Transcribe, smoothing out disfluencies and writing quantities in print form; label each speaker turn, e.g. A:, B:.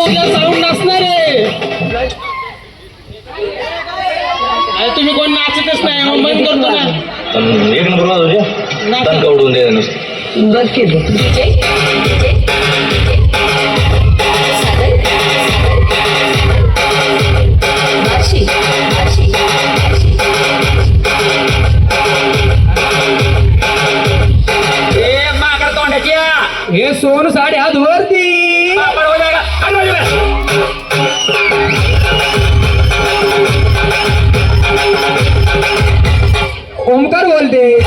A: तुझ्या साऊंड नसणार आहे. अरे तुम्ही कोण नाचतच नाही मग बंद करतो ना.
B: एक नंबर
A: नाच.
B: उडून दे नुसतं
C: बस केलं
A: हे सोन साडे हात वरती. ओमकार बोलते.